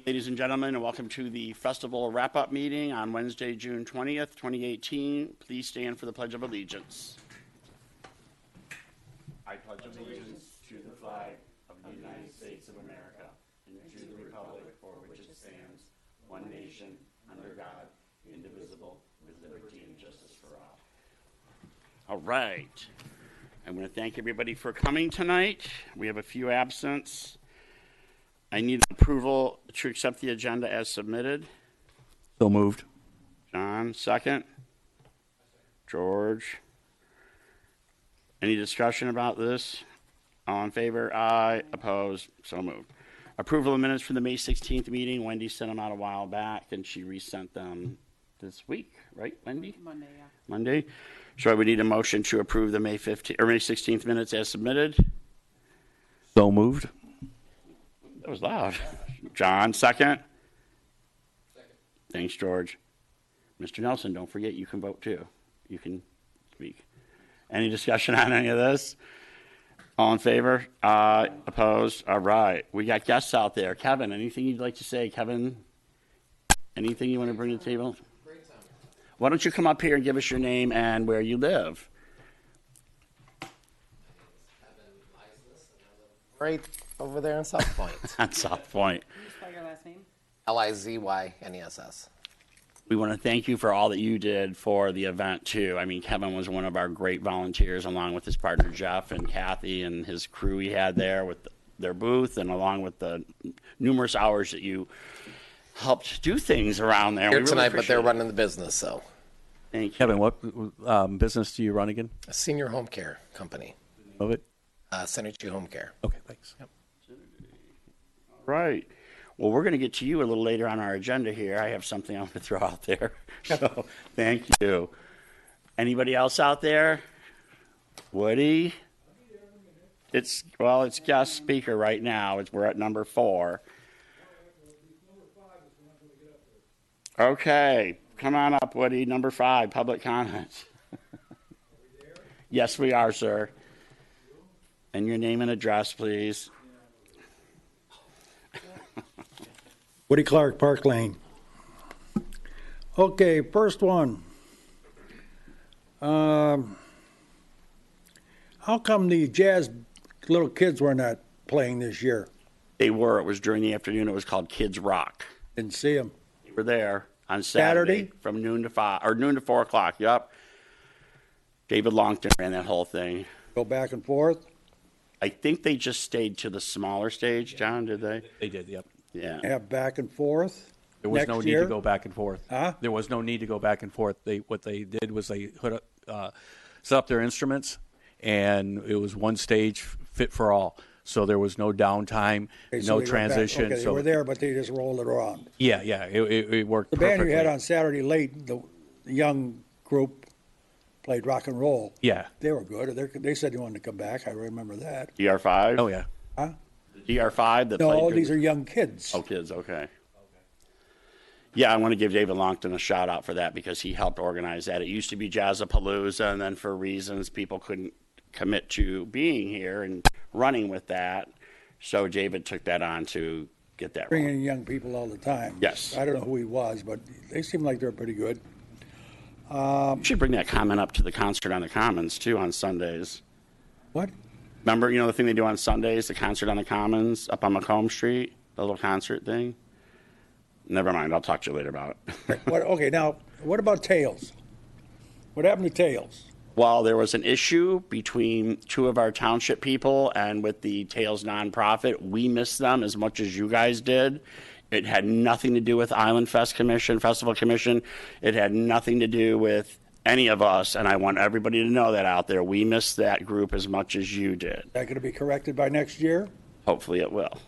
Ladies and gentlemen, and welcome to the festival wrap-up meeting on Wednesday, June 20th, 2018. Please stand for the Pledge of Allegiance. I pledge allegiance to the flag of the United States of America and to the republic for which it stands, one nation, under God, indivisible, with liberty and justice for all. All right. I want to thank everybody for coming tonight. We have a few absents. I need approval to accept the agenda as submitted. So moved. John, second. George. Any discussion about this? All in favor? Aye. Opposed? So moved. Approval of minutes for the May 16th meeting. Wendy sent them out a while back, and she resent them this week, right, Wendy? Monday, yeah. Monday. So I would need a motion to approve the May 16th minutes as submitted. So moved. That was loud. John, second. Second. Thanks, George. Mr. Nelson, don't forget you can vote too. You can speak. Any discussion on any of this? All in favor? Opposed? All right. We got guests out there. Kevin, anything you'd like to say? Kevin, anything you want to bring to the table? Great time. Why don't you come up here and give us your name and where you live? Right over there in South Point. On South Point. Can you spell your last name? Lizynness. We want to thank you for all that you did for the event, too. I mean, Kevin was one of our great volunteers, along with his partner, Jeff, and Kathy, and his crew he had there with their booth, and along with the numerous hours that you helped do things around there. Here tonight, but they're running the business, so. Thank you. Kevin, what business do you run again? A senior home care company. Of it? Synergy Home Care. Okay, thanks. Yep. Right. Well, we're going to get to you a little later on our agenda here. I have something I want to throw out there. So, thank you. Anybody else out there? Woody? It's guest speaker right now. We're at number 4. Okay. Come on up, Woody. Number 5, public comments. Yes, we are, sir. And your name and address, please. Woody Clark, Park Lane. Okay, first one. How come the jazz little kids were not playing this year? They were. It was during the afternoon. It was called Kids Rock. Didn't see them. They were there on Saturday from noon to 5 or noon to 4 o'clock. Yep. David Longton ran that whole thing. Go back and forth. I think they just stayed to the smaller stage, John, did they? They did, yep. Yeah. Have back and forth. There was no need to go back and forth. Huh? There was no need to go back and forth. What they did was they set up their instruments, and it was one stage fit for all. So there was no downtime, Okay, so no they went back. transition. Okay, they so were there, but they just rolled it around. Yeah, it worked The perfectly. band you had on Saturday late, the young group played rock and roll. Yeah. They were good. They said they wanted to come back. I remember that. DR5? Oh, yeah. Huh? DR5 that No, played. these are young kids. Oh, kids, okay. Yeah, I want to give David Longton a shout out for that because he helped organize that. It used to be Jazzapalooza, and then for reasons people couldn't commit to being here and running with that. So David took that on to get that Bringing rolling. in young people all the time. Yes. I don't know who he was, but they seem like they're pretty good. You should bring that comment up to the concert on the Commons, too, on Sundays. What? Remember, the thing they do on Sundays, the concert on the Commons up on Macomb Street, the little concert thing? Never mind, I'll talk to you later about it. Okay, now, what about Tails? What happened to Tails? Well, there was an issue between 2 of our township people and with the Tails nonprofit. We missed them as much as you guys did. It had nothing to do with Island Festival Commission. It had nothing to do with any of us, and I want everybody to know that out there. We missed that group as much as you did. Is that going to be corrected by next year? Hopefully it will.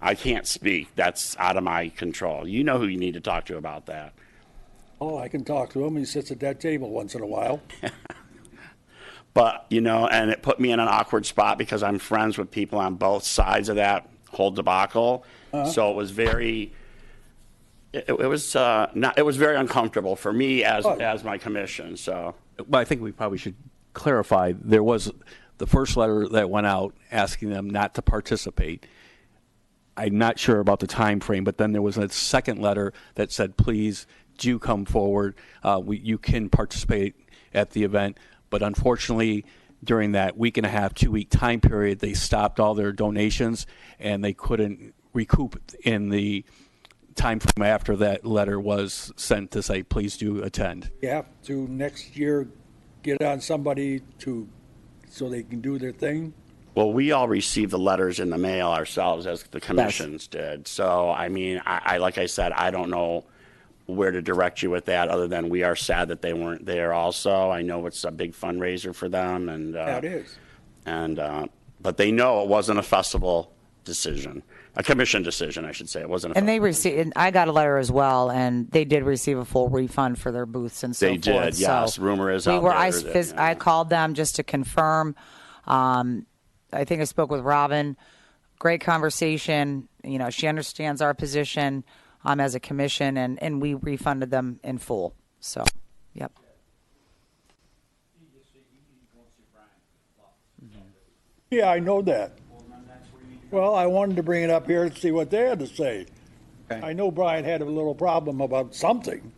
I can't speak. That's out of my control. You know who you need to talk to about that. Oh, I can talk to him. He sits at that table once in a while. But, and it put me in an awkward spot because I'm friends with people on both sides of that whole debacle. So it was very, it was very uncomfortable for me as my commission. So, Well, I think we probably should clarify. There was the first letter that went out asking them not to participate. I'm not sure about the time frame, but then there was a second letter that said, please do come forward. You can participate at the event. But unfortunately, during that week and a half, 2-week time period, they stopped all their donations, and they couldn't recoup in the time frame after that letter was sent to say, please do attend. You have to next year get on somebody so they can do their thing. Well, we all received the letters in the mail ourselves, as the commissions did. So, I mean, I like I said, I don't know where to direct you with that, other than we are sad that they weren't there also. I know it's a big fundraiser for them, and Yeah, it is. But they know it wasn't a festival decision, a commission decision, I should say. It wasn't a And they festival. received, and I got a letter as well, and they did receive a full refund for their booths and so They forth. did, yes. So Rumor is we out were, there that, I called them just to confirm. I think I spoke with Robin. Great conversation. You know, she understands our position as a commission, and we refunded them in full. So, yep. Yeah, I know that. Well, I wanted to bring it up here to see what they had to say. I know Brian had a little problem about something.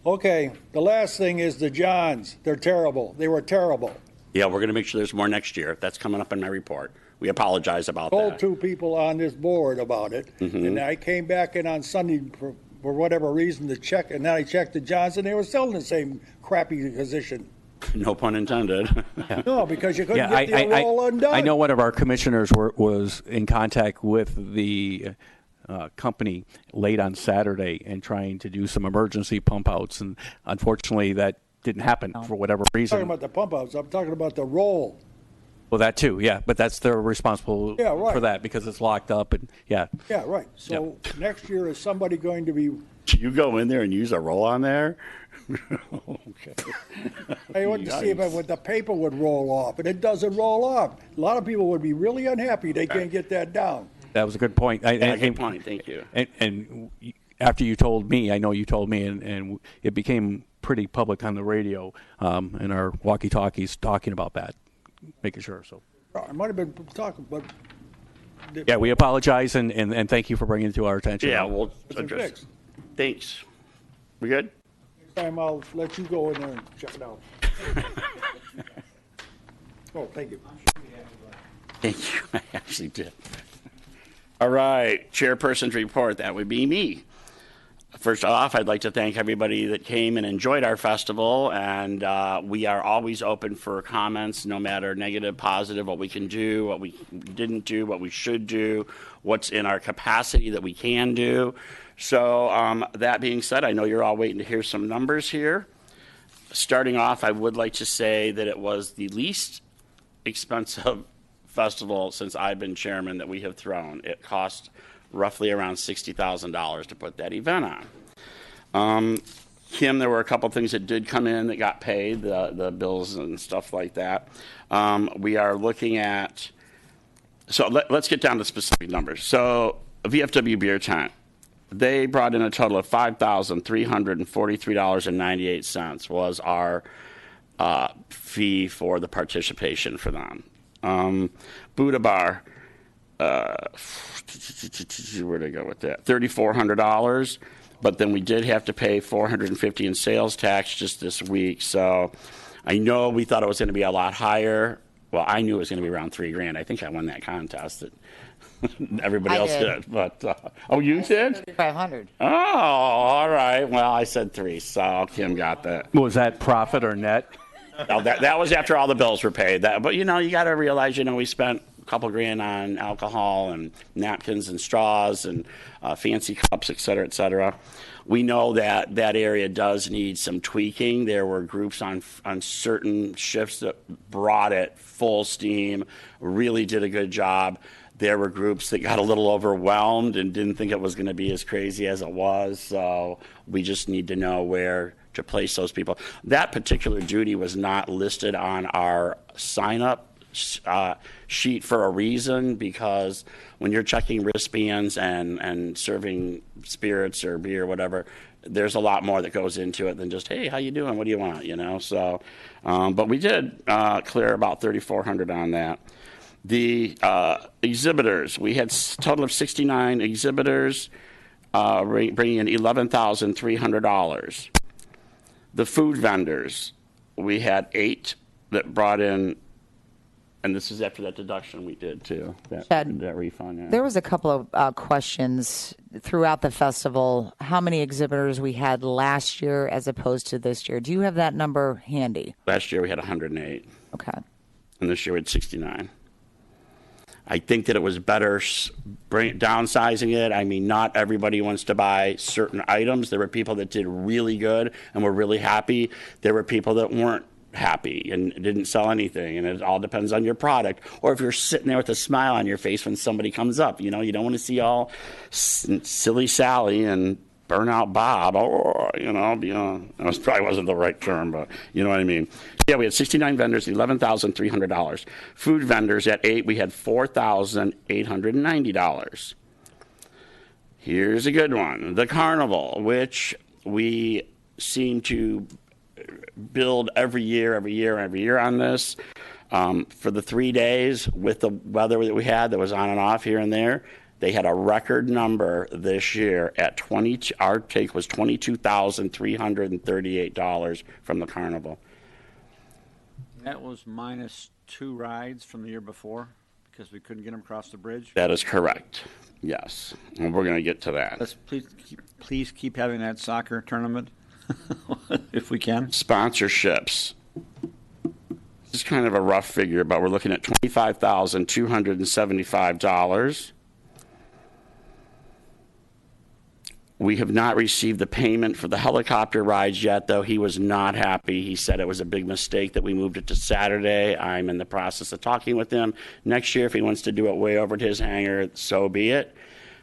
Okay, the last thing is the Johns. They're terrible. They were terrible. Yeah, we're going to make sure there's more next year. That's coming up in my report. We apologize about Told that. 2 people on this board about it, and I came back in on Sunday for whatever reason to check, and then I checked the Johns, and they were still in the same crappy position. No pun intended. No, because you couldn't Yeah, get the roll undone. I know one of our commissioners was in contact with the company late on Saturday and trying to do some emergency pump outs, and unfortunately that didn't happen for whatever I'm talking reason. about the pump outs. I'm talking about the roll. Well, that too, yeah, but that's they're responsible Yeah, right. for that because it's locked up, and yeah. Yeah, right. So next year, is somebody going to be, Do you go in there and use a roll on there? Okay. I want to see if the paper would roll off, and it doesn't roll off. A lot of people would be really unhappy they can't get that down. That was a good point. Good point. Thank you. And after you told me, I know you told me, and it became pretty public on the radio and our walkie-talkies talking about that, making sure. So I might have been talking, but yeah, we apologize and thank you for bringing it to our attention. Yeah, we'll it's address it. fixed. Thanks. We good? Next time I'll let you go in there and check it out. Oh, thank you. Thank you. I actually did. All right, chairperson's report. That would be me. First off, I'd like to thank everybody that came and enjoyed our festival, and we are always open for comments, no matter negative, positive, what we can do, what we didn't do, what we should do, what's in our capacity that we can do. So that being said, I know you're all waiting to hear some numbers here. Starting off, I would like to say that it was the least expensive festival since I've been chairman that we have thrown. It cost roughly around $60,000 to put that event on. Kim, there were a couple things that did come in that got paid, the bills and stuff like that. We are looking at, so let's get down to specific numbers. So VFW Beer Tent, they brought in a total of $5,343.98 was our fee for the participation for them. Buddha Bar, where'd I go with that? $3,400, but then we did have to pay $450 in sales tax just this week. So I know we thought it was going to be a lot higher. Well, I knew it was going to be around $3,000. I think I won that contest. Everybody I else did. did, but oh, you did? 500. Oh, all right. Well, I said 3, so Kim got that. Was that profit or net? No, that was after all the bills were paid. But you got to realize, we spent a couple grand on alcohol and napkins and straws and fancy cups, et cetera, et cetera. We know that area does need some tweaking. There were groups on certain shifts that brought it full steam, really did a good job. There were groups that got a little overwhelmed and didn't think it was going to be as crazy as it was. So we just need to know where to place those people. That particular duty was not listed on our sign-up sheet for a reason, because when you're checking wristbands and serving spirits or beer or whatever, there's a lot more that goes into it than just, hey, how you doing? What do you want? So, but we did clear about $3,400 on that. The exhibitors, we had a total of 69 exhibitors, bringing in $11,300. The food vendors, we had 8 that brought in, and this is after that deduction we did too, Chad, that refund. Yeah. There was a couple of questions throughout the festival. How many exhibitors we had last year as opposed to this year? Do you have that number handy? Last year we had 108, Okay. and this year we had 69. I think that it was better downsizing it. I mean, not everybody wants to buy certain items. There were people that did really good and were really happy. There were people that weren't happy and didn't sell anything, and it all depends on your product. Or if you're sitting there with a smile on your face when somebody comes up, you don't want to see all silly Sally and burnout Bob, or that probably wasn't the right term, but you know what I mean. Yeah, we had 69 vendors, $11,300. Food vendors at 8, we had $4,890. Here's a good one: the carnival, which we seem to build every year on this. For the 3 days with the weather that we had that was on and off here and there, they had a record number this year at our take was $22,338 from the carnival. That was minus 2 rides from the year before because we couldn't get them across the bridge. That is correct. Yes, and we're going to get to that. Let's please keep having that soccer tournament if we can. Sponsorships. This is kind of a rough figure, but we're looking at $25,275. We have not received the payment for the helicopter rides yet, though. He was not happy. He said it was a big mistake that we moved it to Saturday. I'm in the process of talking with him. Next year, if he wants to do it way over at his hangar, so be it.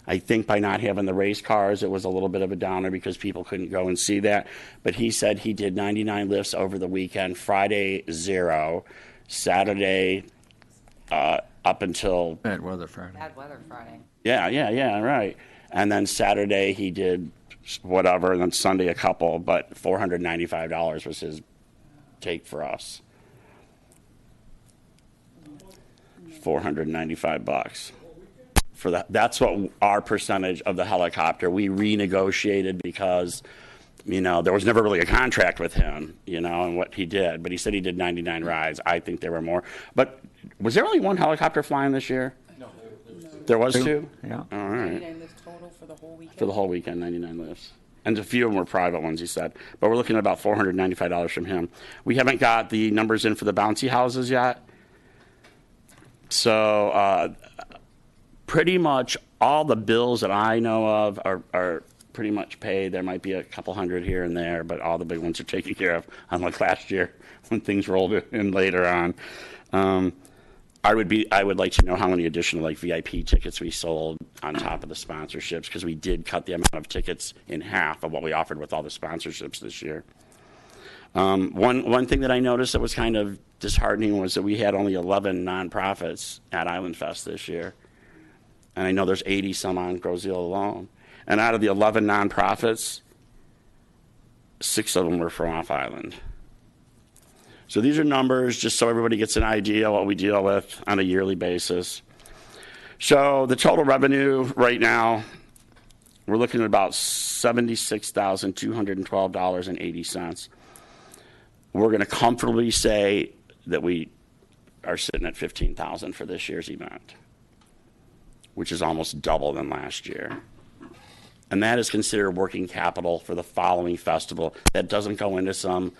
I think by not having the race cars, it was a little bit of a downer because people couldn't go and see that. But he said he did 99 lifts over the weekend. Friday, 0. Saturday, up until... Bad weather Friday. Bad weather Friday. Yeah, right. And then Saturday he did whatever, and then Sunday a couple, but $495 was his take for us. $495 for that. That's what our percentage of the helicopter. We renegotiated because, there was never really a contract with him, and what he did. But he said he did 99 rides. I think there were more. But was there only one helicopter flying this year? No. There was 2? Yeah. All right. 99 lifts total for the whole weekend? For the whole weekend, 99 lifts. And a few of them were private ones, he said. But we're looking at about $495 from him. We haven't got the numbers in for the bouncy houses yet. So pretty much all the bills that I know of are pretty much paid. There might be a couple hundred here and there, but all the big ones are taken care of, unlike last year when things rolled in later on. I would like to know how many additional VIP tickets we sold on top of the sponsorships, because we did cut the amount of tickets in half of what we offered with all the sponsorships this year. One thing that I noticed that was kind of disheartening was that we had only 11 nonprofits at Island Fest this year. And I know there's 80 some on Grosse-Ile alone. And out of the 11 nonprofits, 6 of them were from off island. So these are numbers just so everybody gets an idea what we deal with on a yearly basis. So the total revenue right now, we're looking at about $76,212.80. We're going to comfortably say that we are sitting at $15,000 for this year's event, which is almost double than last year. And that is considered working capital for the following festival. That doesn't go into some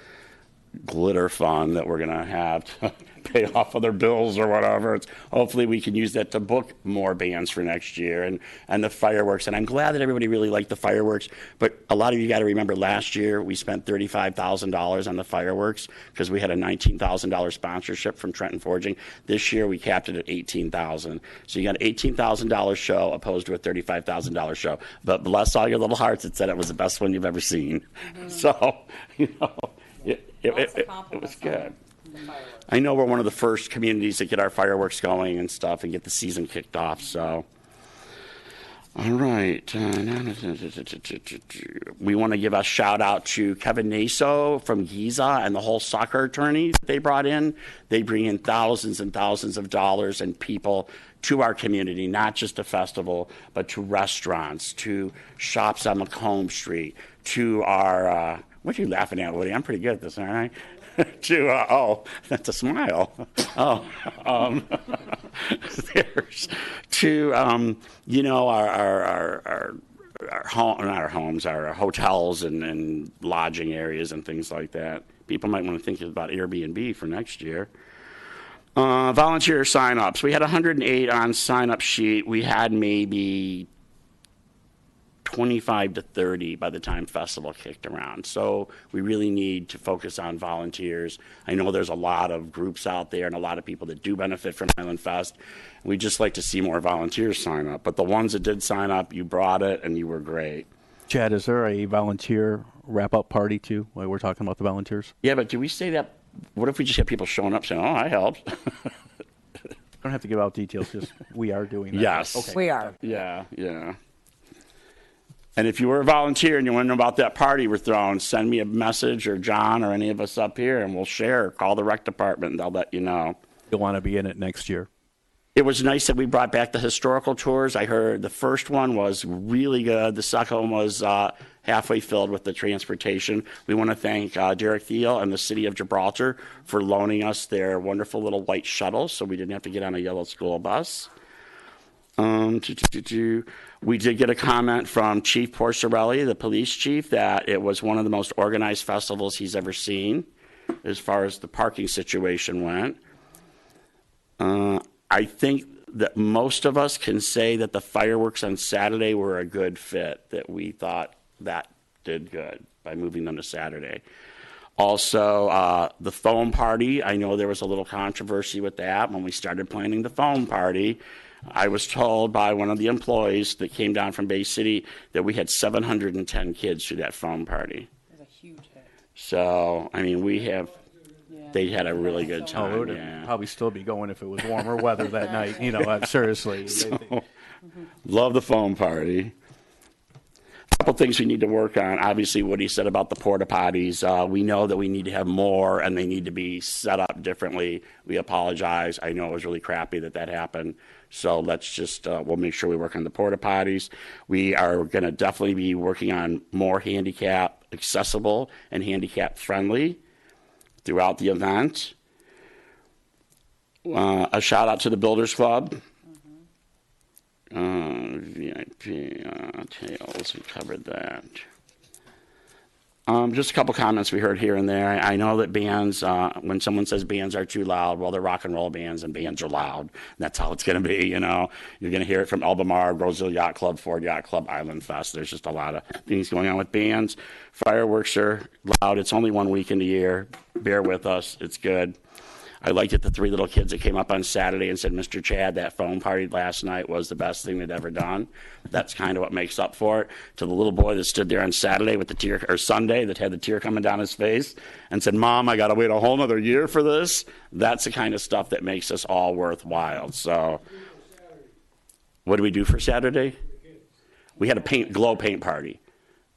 glitter fund that we're going to have to pay off other bills or whatever. Hopefully we can use that to book more bands for next year and the fireworks. And I'm glad that everybody really liked the fireworks. But a lot of you got to remember last year we spent $35,000 on the fireworks because we had a $19,000 sponsorship from Trenton Forging. This year we capped it at $18,000. So you got an $18,000 show opposed to a $35,000 show. But bless all your little hearts, it said it was the best one you've ever seen. Mm-hmm. So, it was good. I know we're one of the first communities that get our fireworks going and stuff and get the season kicked off. So All right. We want to give a shout out to Kevin Naso from Giza and the whole soccer attorneys they brought in. They bring in thousands and thousands of dollars and people to our community, not just a festival, but to restaurants, to shops on Macomb Street, to our, what are you laughing at, Woody? I'm pretty good at this, aren't I? To, oh, that's a smile. Oh, there's to, you know, our home, not our homes, our hotels and lodging areas and things like that. People might want to think about Airbnb for next year. Volunteer sign-ups. We had 108 on sign-up sheet. We had maybe 25 to 30 by the time festival kicked around. So we really need to focus on volunteers. I know there's a lot of groups out there and a lot of people that do benefit from Island Fest. We'd just like to see more volunteers sign up. But the ones that did sign up, you brought it and you were great. Chad, is there a volunteer wrap-up party too while we're talking about the volunteers? Yeah, but do we say that? What if we just have people showing up saying, oh, I helped? Don't have to give out details, just we are doing that. Yes. Okay. We are. Yeah, yeah. And if you were a volunteer and you want to know about that party we're throwing, send me a message or John or any of us up here and we'll share. Call the rec department and they'll let you know. You'll want to be in it next year. It was nice that we brought back the historical tours. I heard the first one was really good. The second one was halfway filled with the transportation. We want to thank Derek Thiel and the city of Gibraltar for loaning us their wonderful little white shuttles so we didn't have to get on a yellow school bus. We did get a comment from Chief Porcerelli, the police chief, that it was one of the most organized festivals he's ever seen as far as the parking situation went. I think that most of us can say that the fireworks on Saturday were a good fit, that we thought that did good by moving them to Saturday. Also, the foam party, I know there was a little controversy with that when we started planning the foam party. I was told by one of the employees that came down from Bay City that we had 710 kids to that foam party. It was a huge hit. So, I mean, they had a really good Oh, it time. would Yeah. probably still be going if it was warmer weather that night. You know, seriously. Love the foam party. A couple things we need to work on. Obviously, what he said about the porta potties. We know that we need to have more and they need to be set up differently. We apologize. I know it was really crappy that happened. So let's just, we'll make sure we work on the porta potties. We are going to definitely be working on more handicap accessible and handicap friendly throughout the event. A shout out to the Builders Club. VIP tails, we covered that. Just a couple comments we heard here and there. I know that bands, when someone says bands are too loud, well, they're rock and roll bands and bands are loud. That's how it's going to be, you know. You're going to hear it from Albemarle, Roseville Yacht Club, Ford Yacht Club, Island Fest. There's just a lot of things going on with bands. Fireworks are loud. It's only 1 week in the year. Bear with us. It's good. I liked it, the three little kids that came up on Saturday and said, Mr. Chad, that foam party last night was the best thing they'd ever done. That's kind of what makes up for it. To the little boy that stood there on Saturday with the tear, or Sunday, that had the tear coming down his face and said, Mom, I got to wait a whole nother year for this. That's the kind of stuff that makes us all worthwhile. So what do we do for Saturday? We had a glow paint party,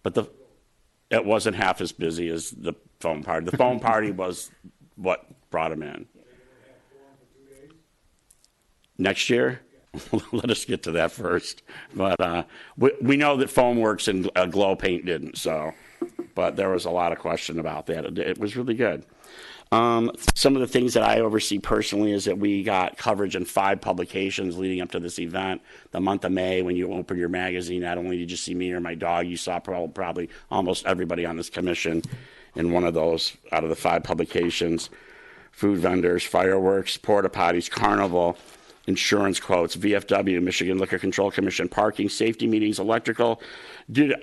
but it wasn't half as busy as the foam party. The foam party was what brought him in. Next year, let us get to that first. But we know that foam works and glow paint didn't. So, but there was a lot of question about that. It was really good. Some of the things that I oversee personally is that we got coverage in 5 publications leading up to this event. The month of May, when you open your magazine, not only did you see me or my dog, you saw probably almost everybody on this commission in one of those out of the 5 publications. Food vendors, fireworks, porta potties, carnival, insurance quotes, VFW, Michigan Liquor Control Commission, parking, safety meetings, electrical,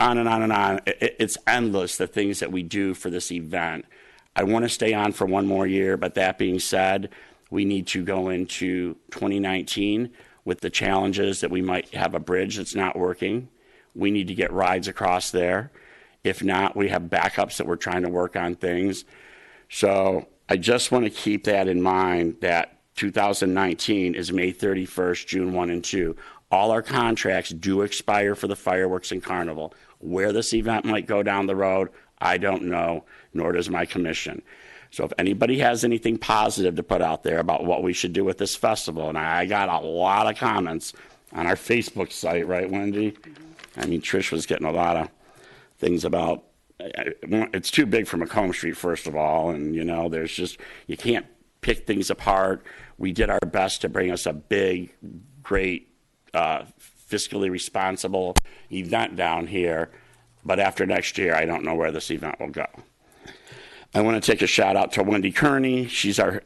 on and on and on. It's endless, the things that we do for this event. I want to stay on for one more year, but that being said, we need to go into 2019 with the challenges that we might have a bridge that's not working. We need to get rides across there. If not, we have backups that we're trying to work on things. So I just want to keep that in mind, that 2019 is May 31st, June 1 and 2. all our contracts do expire for the fireworks and carnival. Where this event might go down the road, I don't know, nor does my commission. So if anybody has anything positive to put out there about what we should do with this festival, and I got a lot of comments on our Facebook site, right, Wendy? I mean, Trish was getting a lot of things about, it's too big for Macomb Street, first of all, and, you know, there's just, you can't pick things apart. We did our best to bring us a big, great, fiscally responsible event down here, but after next year, I don't know where this event will go. I want to take a shout out to Wendy Kearney. She's our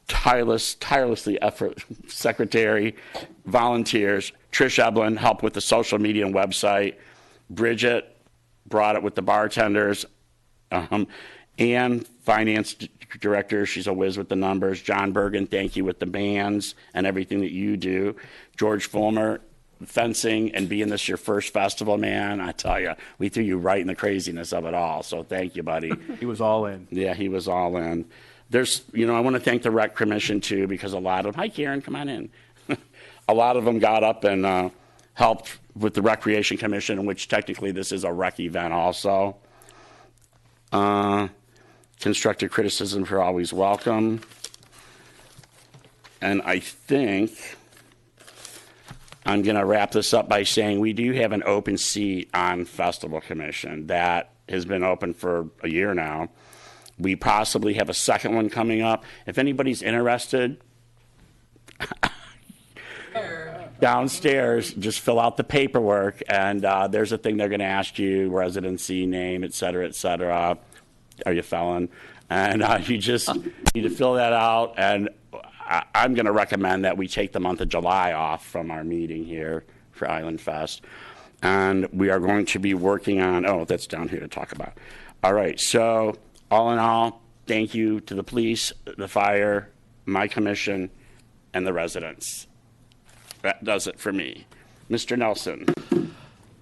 tirelessly effort secretary, volunteers. Trish Eblin helped with the social media and website. Bridget brought it with the bartenders. Ann, finance director, she's a whiz with the numbers. John Bergen, thank you with the bands and everything that you do. George Fulmer, fencing and being this your first festival, man. I tell you, we threw you right in the craziness of it all. So thank you, buddy. He was all in. Yeah, he was all in. There's, you know, I want to thank the rec commission too, because a lot of them, hi Karen, come on in. A lot of them got up and helped with the recreation commission, which technically this is a rec event also. Constructive criticisms are always welcome. And I think I'm going to wrap this up by saying we do have an open seat on Festival Commission that has been open for a year now. We possibly have a second one coming up. If anybody's interested, downstairs, just fill out the paperwork, and there's a thing they're going to ask you, residency, name, et cetera, et cetera. Are you a felon? And you just need to fill that out, and I'm going to recommend that we take the month of July off from our meeting here for Island Fest. And we are going to be working on, oh, that's down here to talk about. All right, so all in all, thank you to the police, the fire, my commission, and the residents. That does it for me. Mr. Nelson.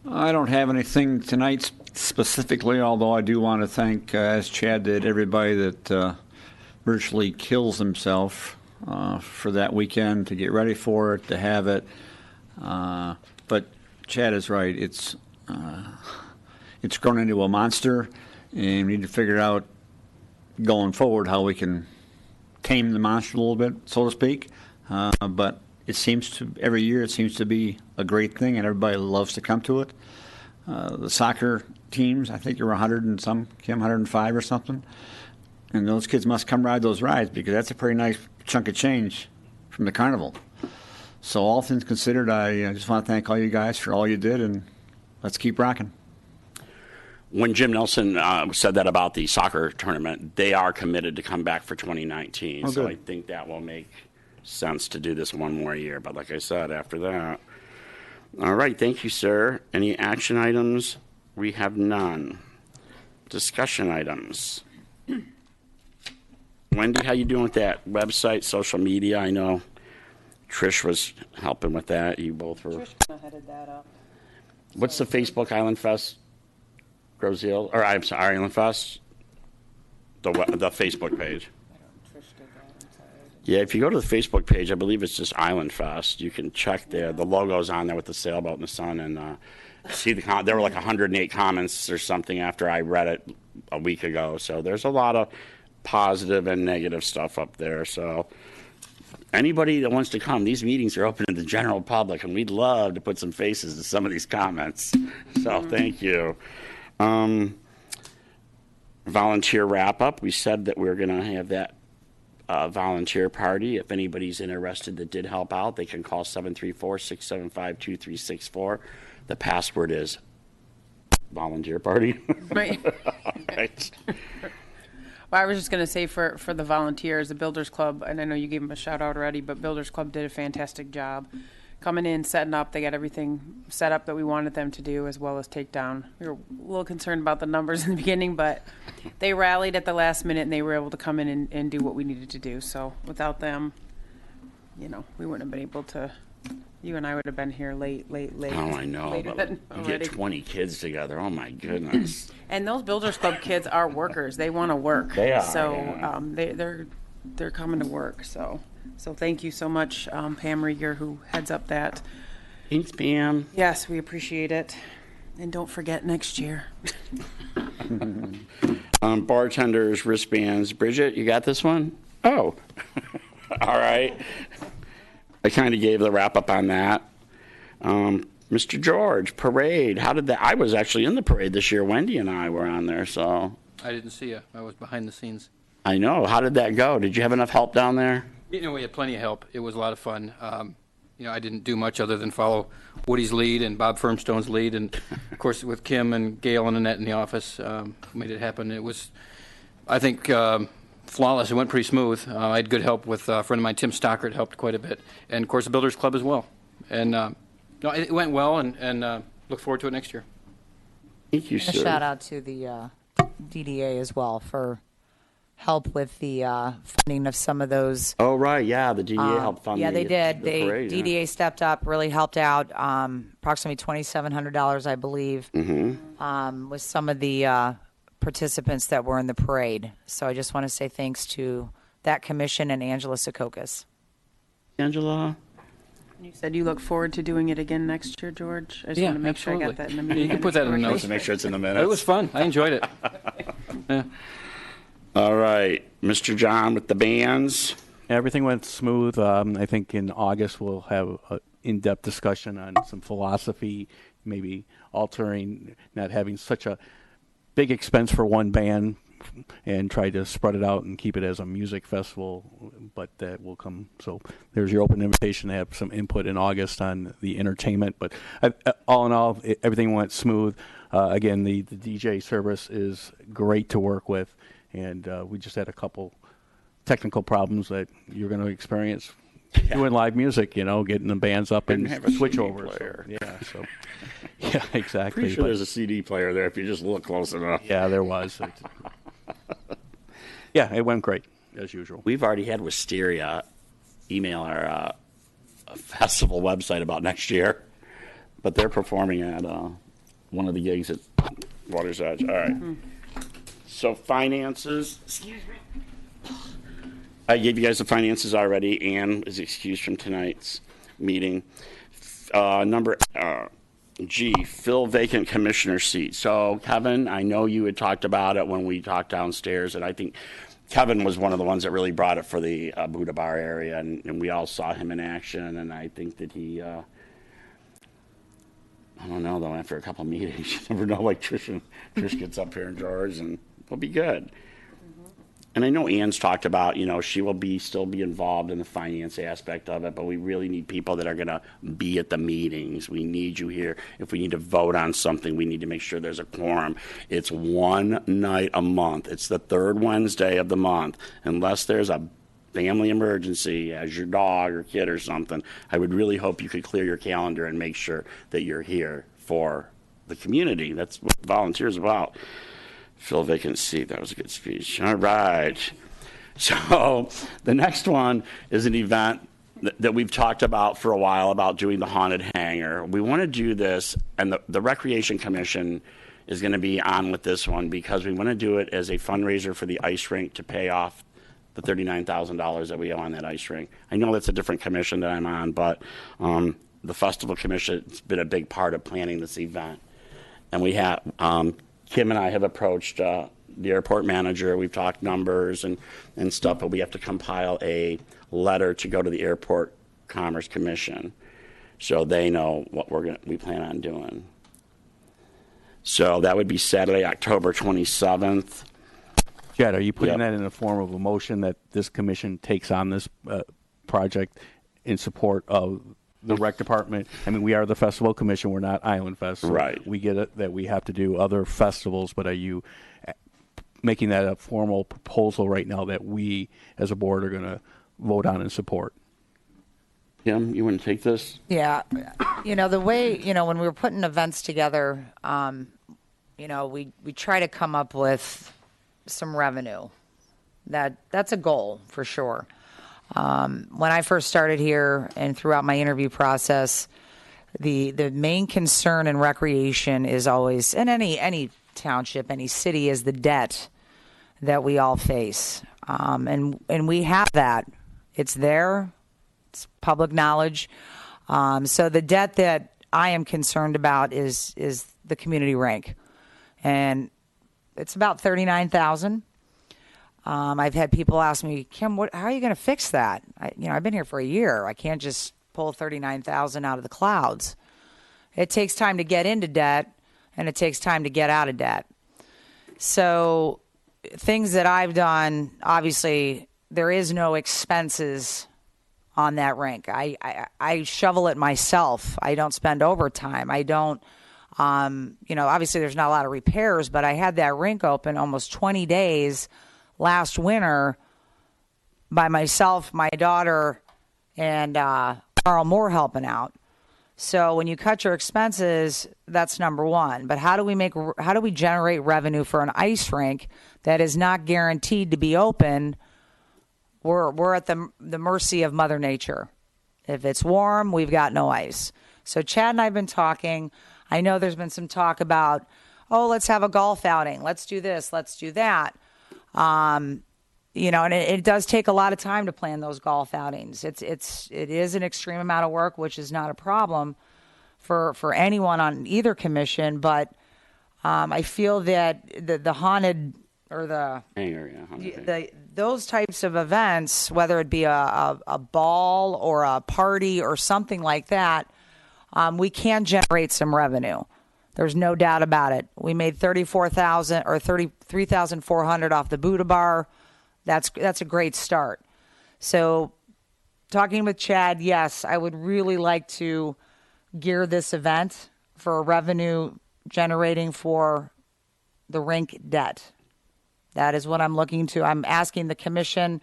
I don't have anything tonight specifically, although I do want to thank, as Chad did, everybody that virtually kills himself for that weekend, to get ready for it, to have it. But Chad is right. It's grown into a monster, and we need to figure out going forward how we can tame the monster a little bit, so to speak. But it seems to, every year it seems to be a great thing, and everybody loves to come to it. The soccer teams, I think there were 100 and some, Kim, 105 or something. And those kids must come ride those rides, because that's a pretty nice chunk of change from the carnival. So all things considered, I just want to thank all you guys for all you did, and let's keep rocking. When Jim Nelson said that about the soccer tournament, they are committed to come back for 2019. Oh, so good. I think that will make sense to do this one more year. But like I said, after that. All right, thank you, sir. Any action items? We have none. Discussion items. Wendy, how you doing with that website, social media? I know Trish was helping with that. You both were. Trish kinda headed that up. What's the Facebook Island Fest? Grosse Hill, or I'm sorry, Island Fest? The Facebook page. Trish did that, I'm sorry. Yeah, if you go to the Facebook page, I believe it's just Island Fest. You can check there. The logo's on there with the sailboat in the sun, and see there were like 108 comments or something after I read it a week ago. So there's a lot of positive and negative stuff up there. So anybody that wants to come, these meetings are open to the general public, and we'd love to put some faces to some of these comments. So thank you. Volunteer wrap-up. We said that we're going to have that volunteer party. If anybody's interested that did help out, they can call 734-675-2364. The password is volunteer party. Right. Right. Well, I was just going to say for the volunteers, the Builders Club, and I know you gave them a shout out already, but Builders Club did a fantastic job coming in, setting up. They got everything set up that we wanted them to do, as well as take down. We were a little concerned about the numbers in the beginning, but they rallied at the last minute, and they were able to come in and do what we needed to do. So without them, we wouldn't have been able to. You and I would have been here late. Oh, I know. later But than you already. get 20 kids together. Oh, my goodness. And those Builders Club kids are workers. They want to work. They are, So yeah. they're coming to work. So thank you so much, Pam Rieger, who heads up that Thanks, Pam. Yes, we appreciate it. And don't forget next year. Bartenders, wristbands. Bridget, you got this one? Oh. All right. I kind of gave the wrap up on that. Mr. George, parade. How did that? I was actually in the parade this year. Wendy and I were on there, so. I didn't see you. I was behind the scenes. I know. How did that go? Did you have enough help down there? You know, we had plenty of help. It was a lot of fun. You know, I didn't do much other than follow Woody's lead and Bob Firmstone's lead, and of course with Kim and Gail and Annette in the office, made it happen. It was, I think, flawless. It went pretty smooth. I had good help with a friend of mine, Tim Stockert, helped quite a bit, and of course the Builders Club as well. And no, it went well, and look forward to it next year. Thank you, A sir. shout out to the DDA as well for help with the funding of some of those. Oh, right. Yeah, the DDA helped fund Yeah, the they did. the parade, yeah. DDA stepped up, really helped out. Approximately $2,700, I believe, with some of the participants that were in the parade. So I just want to say thanks to that commission and Angela Secocas. Angela? You said you look forward to doing it again next year, George. I just Yeah, want to make sure I got absolutely. that in the You can put that in the notes. To make sure it's in the minutes. It was fun. I enjoyed it. Yeah. All right. Mr. John with the bands. Everything went smooth. I think in August we'll have an in-depth discussion on some philosophy, maybe altering, not having such a big expense for one band, and try to spread it out and keep it as a music festival. But that will come. So there's your open invitation to have some input in August on the entertainment. But all in all, everything went smooth. Again, the DJ service is great to work with. And we just had a couple technical problems that you're going to experience doing live music, you know, getting the bands up and Didn't have a switch CD over. player. So, yeah, so yeah, exactly. Pretty sure But, there's a CD player there if you just look close enough. yeah, there was. Yeah, it went great as usual. We've already had Wisteria email our festival website about next year, but they're performing at one of the gigs at Water's Edge. All right. So finances. Excuse me. I gave you guys the finances already. Ann is excused from tonight's meeting. Number G, fill vacant commissioner seat. So Kevin, I know you had talked about it when we talked downstairs, and I think Kevin was one of the ones that really brought it for the Buddha Bar area, and we all saw him in action, and I think that he, I don't know, though, after a couple meetings, you never know, like Trish gets up here and George, and we'll be good. And I know Ann's talked about, you know, she will still be involved in the finance aspect of it, but we really need people that are going to be at the meetings. We need you here. If we need to vote on something, we need to make sure there's a quorum. It's one night a month. It's the third Wednesday of the month. Unless there's a family emergency, as your dog or kid or something, I would really hope you could clear your calendar and make sure that you're here for the community. That's what volunteers about. Fill a vacant seat. That was a good speech. All right. So the next one is an event that we've talked about for a while about doing the haunted hangar. We want to do this, and the Recreation Commission is going to be on with this one because we want to do it as a fundraiser for the ice rink to pay off the $39,000 that we owe on that ice rink. I know that's a different commission that I'm on, but the Festival Commission has been a big part of planning this event. And we have Kim and I have approached the airport manager. We've talked numbers and stuff, but we have to compile a letter to go to the Airport Commerce Commission so they know what we plan on doing. So that would be Saturday, October 27th. Jed, are you putting Yep. that in the form of a motion that this commission takes on this project in support of the rec department? I mean, we are the festival commission. We're not Island Fest. So Right. We get it that we have to do other festivals, but are you making that a formal proposal right now that we as a board are going to vote on and support? Kim, you want to take this? Yeah, you know, the way, you know, when we were putting events together, you know, we try to come up with some revenue. That's a goal for sure. When I first started here and throughout my interview process, the main concern in recreation is always, in any township, any city, is the debt that we all face. And we have that. It's there. It's public knowledge. So the debt that I am concerned about is the community rink, and it's about $39,000. I've had people ask me, Kim, how are you going to fix that? I've been here for a year. I can't just pull $39,000 out of the clouds. It takes time to get into debt, and it takes time to get out of debt. So things that I've done, obviously, there is no expenses on that rink. I shovel it myself. I don't spend overtime. I don't, obviously there's not a lot of repairs, but I had that rink open almost 20 days last winter by myself, my daughter, and Carl Moore helping out. So when you cut your expenses, that's number one. But how do we generate revenue for an ice rink that is not guaranteed to be open? We're at the mercy of Mother Nature. If it's warm, we've got no ice. So Chad and I have been talking. I know there's been some talk about, let's have a golf outing. Let's do this. Let's do that. And it does take a lot of time to plan those golf outings. It is an extreme amount of work, which is not a problem for anyone on either commission. But I feel that the haunted or the Hangar, yeah. those types of events, whether it be a ball or a party or something like that, we can generate some revenue. There's no doubt about it. We made $34,000 or $33,400 off the Buddha Bar. That's a great start. So, talking with Chad, yes, I would really like to gear this event for revenue generating for the rink debt. That is what I'm looking to. I'm asking the commission,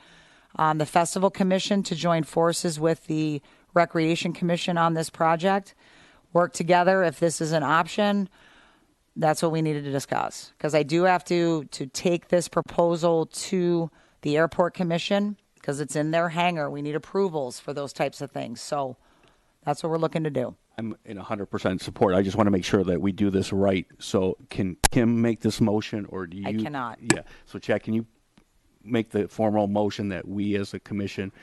the festival commission, to join forces with the recreation commission on this project. Work together. If this is an option, that's what we needed to discuss. Because I do have to take this proposal to the airport commission because it's in their hangar. We need approvals for those types of things. So that's what we're looking to do. I'm in 100% support. I just want to make sure that we do this right. So can Kim make this motion, or do you? I cannot. Yeah. So Chad, can you make the formal motion that we as a commission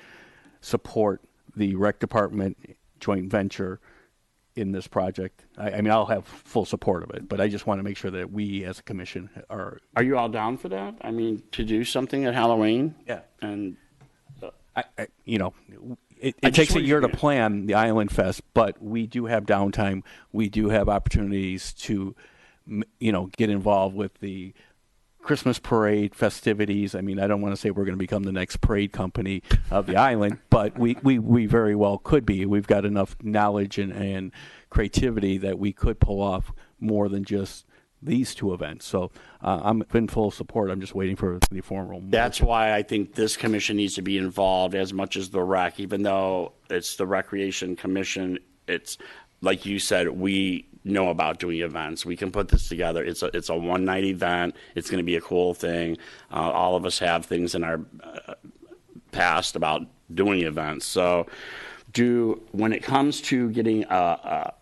support the rec department joint venture in this project? I mean, I'll have full support of it, but I just want to make sure that we as a commission are. Are you all down for that? I mean, to do something at Halloween? Yeah. And It just takes a wanted year to- to plan the Island Fest, but we do have downtime. We do have opportunities to, get involved with the Christmas parade festivities. I mean, I don't want to say we're going to become the next parade company of the island, but we very well could be. We've got enough knowledge and creativity that we could pull off more than just these two events. So I'm in full support. I'm just waiting for the formal. That's why I think this commission needs to be involved as much as the rec, even though it's the recreation commission. It's like you said, we know about doing events. We can put this together. It's a one-night event. It's going to be a cool thing. All of us have things in our past about doing events. So when it comes to getting a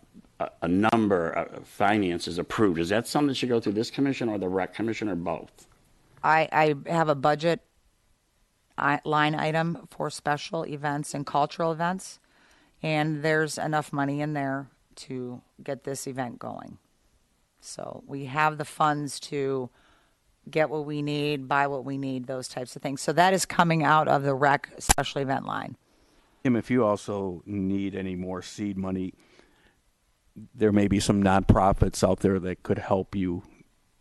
number of finances approved, is that something that should go through this commission or the rec commission or both? I have a budget line item for special events and cultural events, and there's enough money in there to get this event going. So we have the funds to get what we need, buy what we need, those types of things. So that is coming out of the rec special event line. Kim, if you also need any more seed money, there may be some nonprofits out there that could help you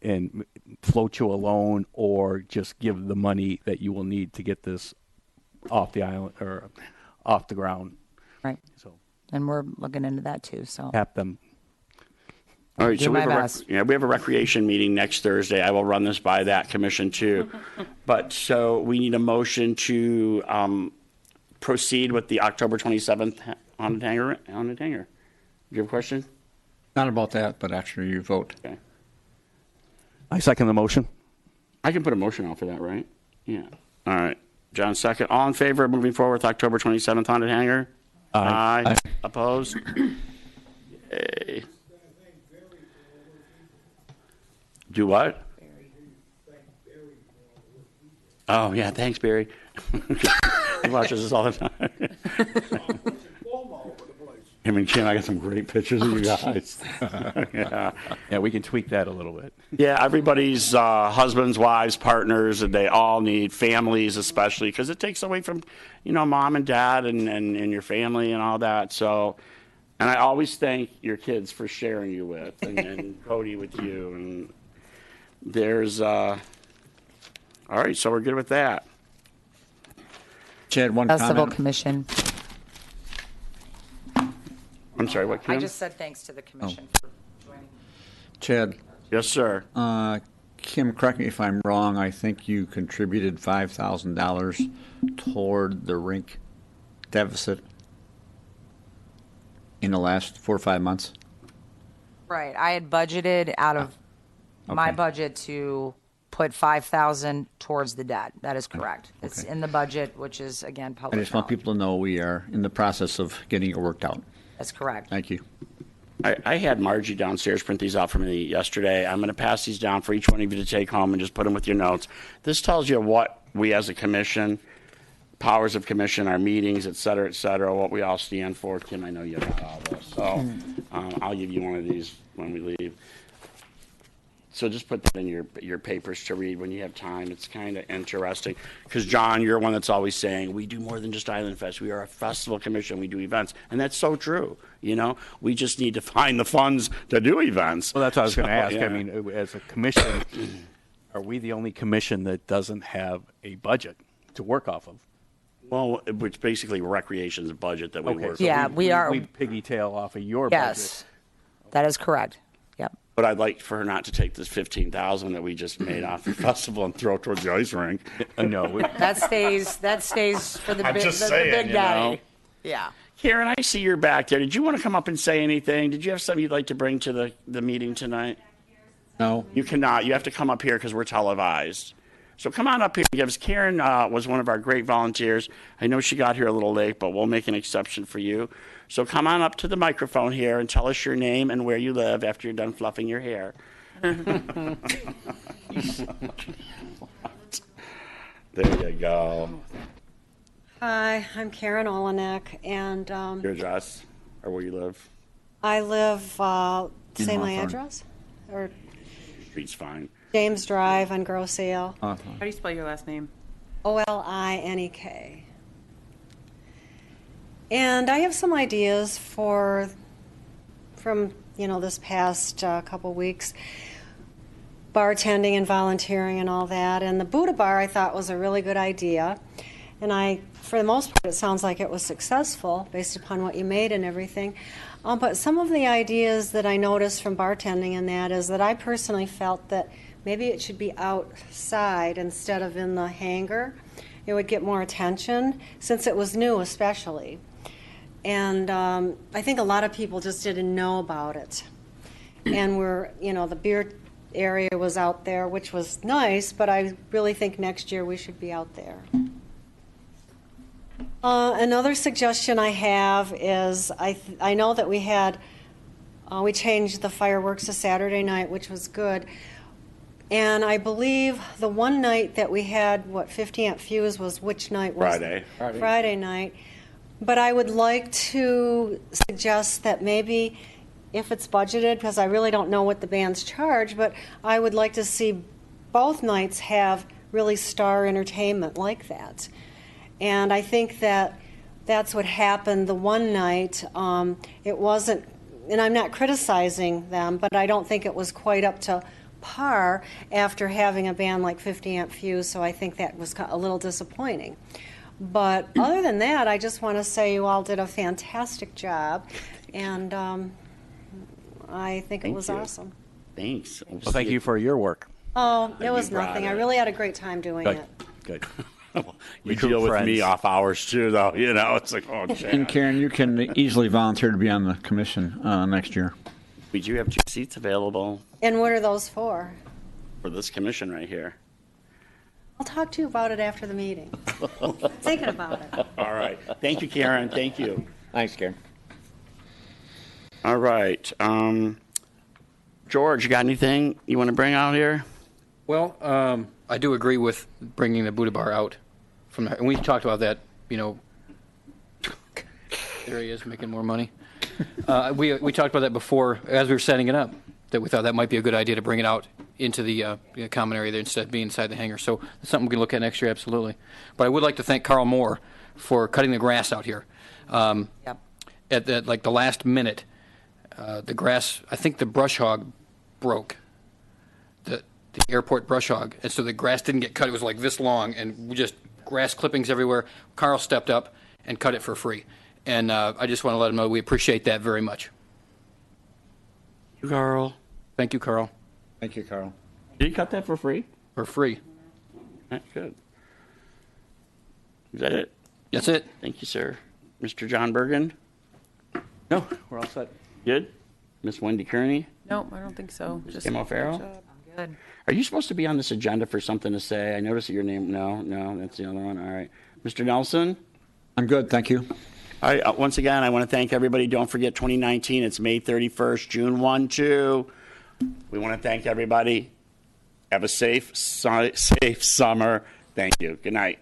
and float you a loan or just give the money that you will need to get this off the island or off the ground. Right. So And we're looking into that too. So tap them. All right, Do so we my have, best. we have a recreation meeting next Thursday. I will run this by that commission too. But so we need a motion to proceed with the October 27th Haunted Hangar. Do you have a question? Not about that, but after you vote. Okay. I second the motion. I can put a motion out for that, right? Yeah. All right. John, second. All in favor of moving forward with October 27th Haunted Hangar? Aye. Opposed? Yay. Do what? Oh, yeah. Thanks, Barry. He watches us all the time. Him and Kim, I got some great pictures of you guys. Yeah. Yeah, we can tweak that a little bit. Yeah, everybody's husbands, wives, partners, and they all need families, especially because it takes away from, mom and dad and your family and all that. So, and I always thank your kids for sharing you with, and Cody with you. And there's, all right, so we're good with that. Chad, one Festival comment. Commission. I'm sorry, what, Kim? I just said thanks to the commission for joining. Chad, Yes, sir. Kim, correct me if I'm wrong. I think you contributed $5,000 toward the rink deficit in the last 4 or 5 months. Right. I had budgeted out of my Okay. budget to put 5,000 towards the debt. That is correct. It's Okay. in the budget, which is again I public just want knowledge. people to know we are in the process of getting it worked out. That's correct. Thank you. I had Margie downstairs print these out for me yesterday. I'm going to pass these down for each one of you to take home and just put them with your notes. This tells you what we as a commission, powers of commission, our meetings, et cetera, what we all stand for. Kim, I know you have all this. So I'll give you one of these when we leave. So just put that in your papers to read when you have time. It's kind of interesting because, John, you're one that's always saying, we do more than just Island Fest. We are a festival commission. We do events. And that's so true. We just need to find the funds to do events. Well, that's what I was going to ask. yeah. I mean, as a commission, are we the only commission that doesn't have a budget to work off of? Well, which basically recreation's budget that we work. Yeah, we are- We piggytail off of your Yes, that is correct. Yep. But I'd like for her not to take this $15,000 that we just made off the festival and throw it towards the ice rink. budget. No, That stays for the I'm big, just the saying, big you daddy. know. Yeah. Karen, I see you're back there. Did you want to come up and say anything? Did you have something you'd like to bring to the meeting tonight? No. You cannot. You have to come up here because we're televised. So come on up here. Because Karen was one of our great volunteers. I know she got here a little late, but we'll make an exception for you. So come on up to the microphone here and tell us your name and where you live after you're done fluffing your hair. There you go. Hi, I'm Karen Olenek, and Your address or where you live. I live, say my Hawthorne. address? Or Street's fine. James Drive on Grosse Ale, How do you spell your last name? Olinek. And I have some ideas from, this past couple weeks, bartending and volunteering and all that. And the Buddha Bar I thought was a really good idea. And for the most part, it sounds like it was successful based upon what you made and everything. But some of the ideas that I noticed from bartending and that is that I personally felt that maybe it should be outside instead of in the hangar. It would get more attention since it was new especially. And I think a lot of people just didn't know about it. And the beer area was out there, which was nice, but I really think next year we should be out there. Another suggestion I have is I know that we changed the fireworks to Saturday night, which was good. And I believe the one night that we had, 50 amp fuse was which night was it? Friday. Friday night. But I would like to suggest that maybe if it's budgeted, because I really don't know what the bands charge, but I would like to see both nights have really star entertainment like that. And I think that that's what happened the one night. It wasn't, and I'm not criticizing them, but I don't think it was quite up to par after having a band like 50 Amp Fuse, so I think that was a little disappointing. But other than that, I just want to say you all did a fantastic job, and I think it Thank was you. awesome. Thanks. Well, thank you for your work. Oh, it was brought nothing. it. I really had a great time doing Good. it. Good. You True deal with me friends. off hours too, though. It's like, oh, And Chad. Karen, you can easily volunteer to be on the commission next year. We do have 2 seats available And what are those for? for this commission right here. I'll talk to you about it after the meeting. Thinking about it. All right. Thank you, Karen. Thank you. Thanks, Karen. All right. George, you got anything you want to bring out here? Well, I do agree with bringing the Buddha Bar out from there. And we talked about that, there he is making more money. We talked about that before as we were setting it up, that we thought that might be a good idea to bring it out into the common area there instead of being inside the hangar. So it's something we can look at next year, absolutely. But I would like to thank Carl Moore for cutting the grass out here. Yep. At the last minute, the grass, I think the brush hog broke, the airport brush hog, and so the grass didn't get cut. It was like this long, and just grass clippings everywhere. Carl stepped up and cut it for free, and I just want to let him know we appreciate that very much. Carl. Thank you, Carl. Thank you, Carl. Did you cut that for free? For free. That's good. Is that it? That's it. Thank you, sir. Mr. John Bergen? No, we're all set. Good. Miss Wendy Kearney? No, I don't think so. Just Kim O'Farrell? Good. Are you supposed to be on this agenda for something to say? I noticed that your name. No, that's the other one. All right. Mr. Nelson? I'm good, thank you. All right. Once again, I want to thank everybody. Don't forget 2019. It's May 31st, June 1, 2. We want to thank everybody. Have a safe summer. Thank you. Good night.